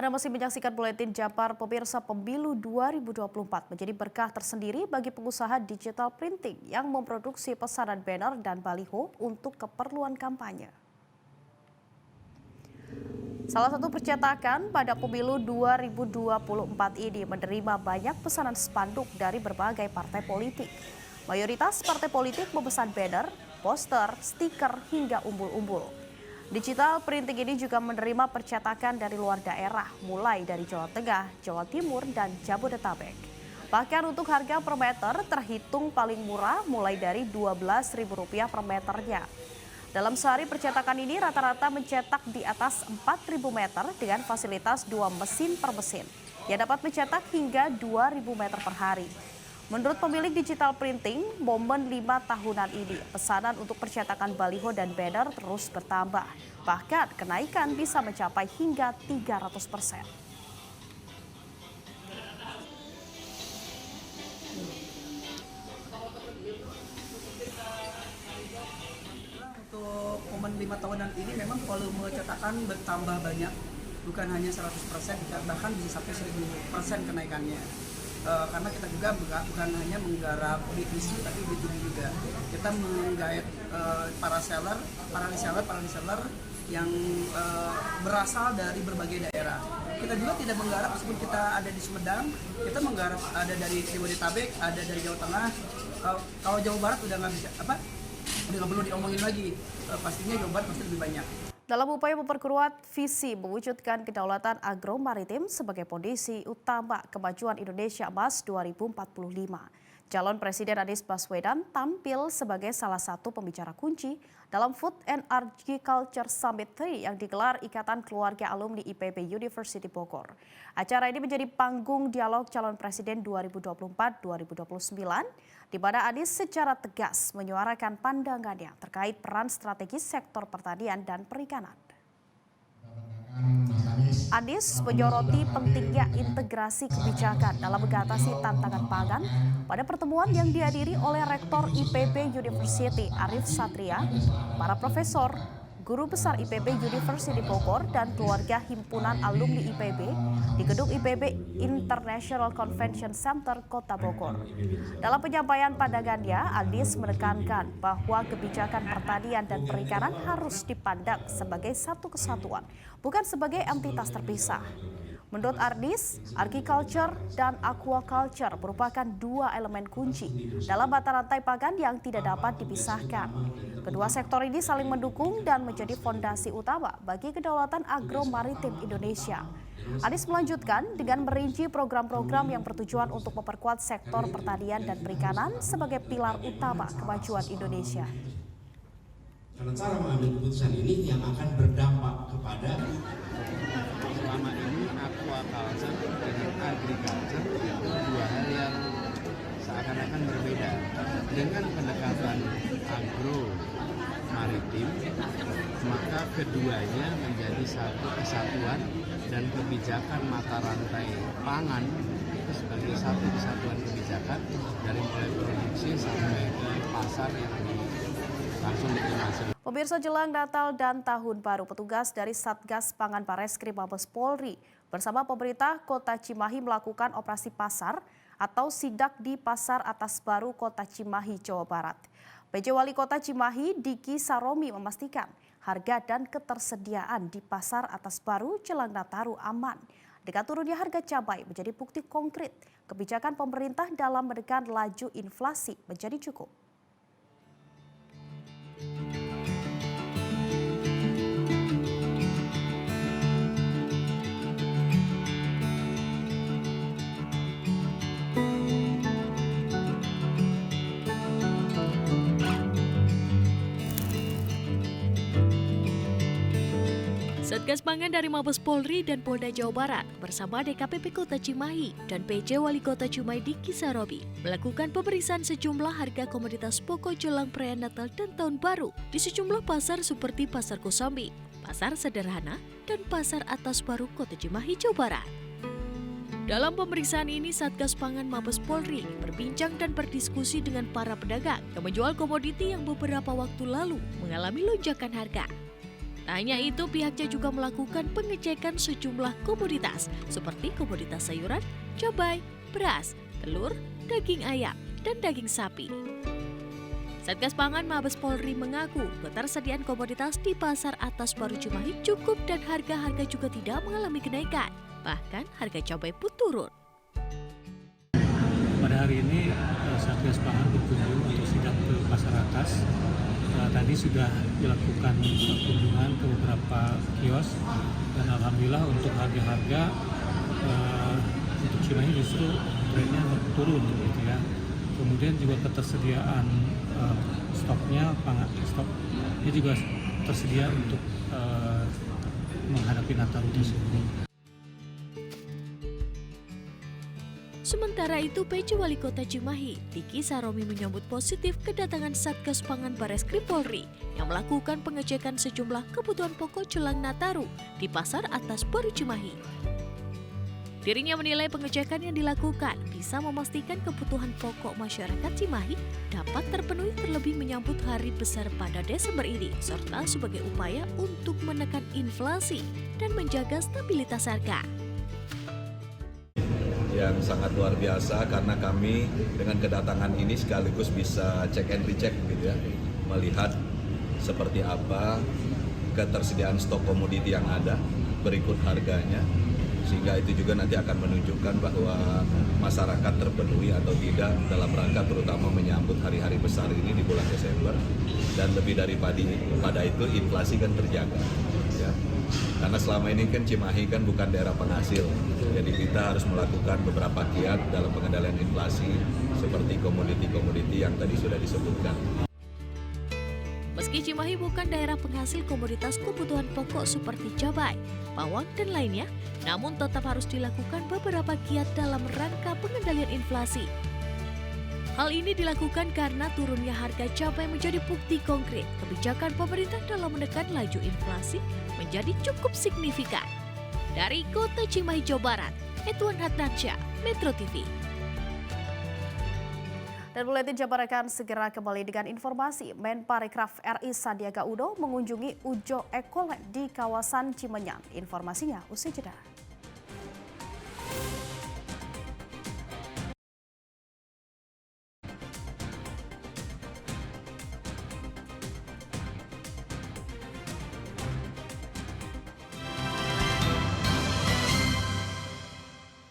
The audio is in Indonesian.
Anda masih menyaksikan Buletin Jabar. Pemirsa, pemilu 2024 menjadi berkah tersendiri bagi pengusaha digital printing yang memproduksi pesanan banner dan baliho untuk keperluan kampanye. Salah satu percetakan pada pemilu 2024 ini menerima banyak pesanan spanduk dari berbagai partai politik. Mayoritas partai politik memesan banner, poster, stiker, hingga umbul-umbul. Digital printing ini juga menerima percetakan dari luar daerah, mulai dari Jawa Tengah, Jawa Timur, dan Jabodetabek. Bahkan untuk harga per meter terhitung paling murah mulai dari Rp12.000 per meternya. Dalam sehari percetakan ini rata-rata mencetak di atas 4.000 meter dengan fasilitas 2 mesin per mesin, yang dapat mencetak hingga 2.000 meter per hari. Menurut pemilik digital printing, momen 5 tahunan ini, pesanan untuk percetakan baliho dan banner terus bertambah. Bahkan kenaikan bisa mencapai hingga 300%. Untuk momen 5 tahunan ini memang volume cetakan bertambah banyak, bukan hanya 100%, bahkan bisa sampai 1000% kenaikannya. Karena kita juga bukan hanya menggarap B2C tapi B2B juga. Kita menggait para reseller yang berasal dari berbagai daerah. Kita juga tidak menggarap meskipun kita ada di Sumedang, kita menggarap ada dari Jabodetabek, ada dari Jawa Tengah. Kalau Jawa Barat udah nggak perlu diomongin lagi. Pastinya Jawa Barat pasti lebih banyak. Dalam upaya memperkuat visi mewujudkan kedaulatan agro-maritim sebagai fondasi utama kemajuan Indonesia Emas 2045, calon Presiden Anies Baswedan tampil sebagai salah satu pembicara kunci dalam Food and Agriculture Summit 3 yang digelar Ikatan Keluarga Alumni IPB University Bogor. Acara ini menjadi panggung dialog calon Presiden 2024-2029, di mana Anies secara tegas menyuarakan pandangannya terkait peran strategis sektor pertanian dan perikanan. Anies menyoroti pentingnya integrasi kebijakan dalam mengatasi tantangan pangan pada pertemuan yang dihadiri oleh Rektor IPB University Arif Satria, para profesor, guru besar IPB University Bogor, dan keluarga himpunan alumni IPB di gedung IPB International Convention Center, Kota Bogor. Dalam penyampaian pandangannya, Anies menekankan bahwa kebijakan pertanian dan perikanan harus dipandang sebagai satu kesatuan, bukan sebagai entitas terpisah. Menurut Anies, agriculture dan aquaculture merupakan dua elemen kunci dalam mata rantai pangan yang tidak dapat dipisahkan. Kedua sektor ini saling mendukung dan menjadi fondasi utama bagi kedaulatan agro-maritim Indonesia. Anies melanjutkan dengan merinci program-program yang bertujuan untuk memperkuat sektor pertanian dan perikanan sebagai pilar utama kemajuan Indonesia. Karena cara mengambil keputusan ini yang akan berdampak kepada selama ini aquaculture dengan agriculture itu dua hal yang seakan-akan berbeda. Dengan pendekatan agro maritim, maka keduanya menjadi satu kesatuan dan kebijakan mata rantai pangan itu sebagai satu kesatuan kebijakan dari mulai produksi sampai ke pasar yang langsung dikonsumsi. Pemirsa, jelang Natal dan Tahun Baru, petugas dari Satgas Pangan Bareskrim Mabes Polri bersama pemerintah Kota Cimahi melakukan operasi pasar atau sidak di Pasar Atas Baru Kota Cimahi, Jawa Barat. PJ Wali Kota Cimahi, Diki Saromi, memastikan harga dan ketersediaan di Pasar Atas Baru jelang Nataru aman. Dengan turunnya harga cabai menjadi bukti konkret kebijakan pemerintah dalam menekan laju inflasi menjadi cukup. Satgas Pangan dari Mabes Polri dan Polda Jawa Barat bersama DKPP Kota Cimahi dan PJ Wali Kota Cimahi Diki Saromi melakukan pemeriksaan sejumlah harga komoditas pokok jelang perayaan Natal dan Tahun Baru di sejumlah pasar seperti Pasar Kosambi, Pasar Sederhana, dan Pasar Atas Baru Kota Cimahi, Jawa Barat. Dalam pemeriksaan ini, Satgas Pangan Mabes Polri berbincang dan berdiskusi dengan para pedagang yang menjual komoditi yang beberapa waktu lalu mengalami lonjakan harga. Tak hanya itu, pihaknya juga melakukan pengecekan sejumlah komoditas seperti komoditas sayuran, cabai, beras, telur, daging ayam, dan daging sapi. Satgas Pangan Mabes Polri mengaku ketersediaan komoditas di Pasar Atas Baru Cimahi cukup dan harga-harga juga tidak mengalami kenaikan. Bahkan harga cabai pun turun. Pada hari ini Satgas Pangan berkunjung atau sidak ke Pasar Atas. Tadi sudah dilakukan kunjungan ke beberapa kios dan alhamdulillah untuk harga-harga untuk Cimahi justru trennya turun gitu ya. Kemudian juga ketersediaan stoknya juga tersedia untuk menghadapi Nataru tersebut. Sementara itu, PJ Wali Kota Cimahi, Diki Saromi menyambut positif kedatangan Satgas Pangan Bareskrim Polri yang melakukan pengecekan sejumlah kebutuhan pokok jelang Nataru di Pasar Atas Baru Cimahi. Dirinya menilai pengecekan yang dilakukan bisa memastikan kebutuhan pokok masyarakat Cimahi dapat terpenuhi terlebih menyambut hari besar pada Desember ini, serta sebagai upaya untuk menekan inflasi dan menjaga stabilitas harga. Yang sangat luar biasa karena kami dengan kedatangan ini sekaligus bisa cek and recheck gitu ya, melihat seperti apa ketersediaan stok komoditi yang ada, berikut harganya, sehingga itu juga nanti akan menunjukkan bahwa masyarakat terpenuhi atau tidak dalam rangka terutama menyambut hari-hari besar ini di bulan Desember, dan lebih daripada itu inflasi kan terjaga ya. Karena selama ini kan Cimahi kan bukan daerah penghasil, jadi kita harus melakukan beberapa kiat dalam pengendalian inflasi seperti komoditi-komoditi yang tadi sudah disebutkan. Meski Cimahi bukan daerah penghasil komoditas kebutuhan pokok seperti cabai, bawang, dan lainnya, namun tetap harus dilakukan beberapa kiat dalam rangka pengendalian inflasi. Hal ini dilakukan karena turunnya harga cabai menjadi bukti konkret kebijakan pemerintah dalam menekan laju inflasi menjadi cukup signifikan. Dari Kota Cimahi, Jawa Barat, Edwan Hatnansya, Metro TV. Dan Buletin Jabar akan segera kembali dengan informasi. Menparekraf RI Sandiaga Uno mengunjungi Ujo Ekoland di kawasan Cimenyan. Informasinya usai jeda.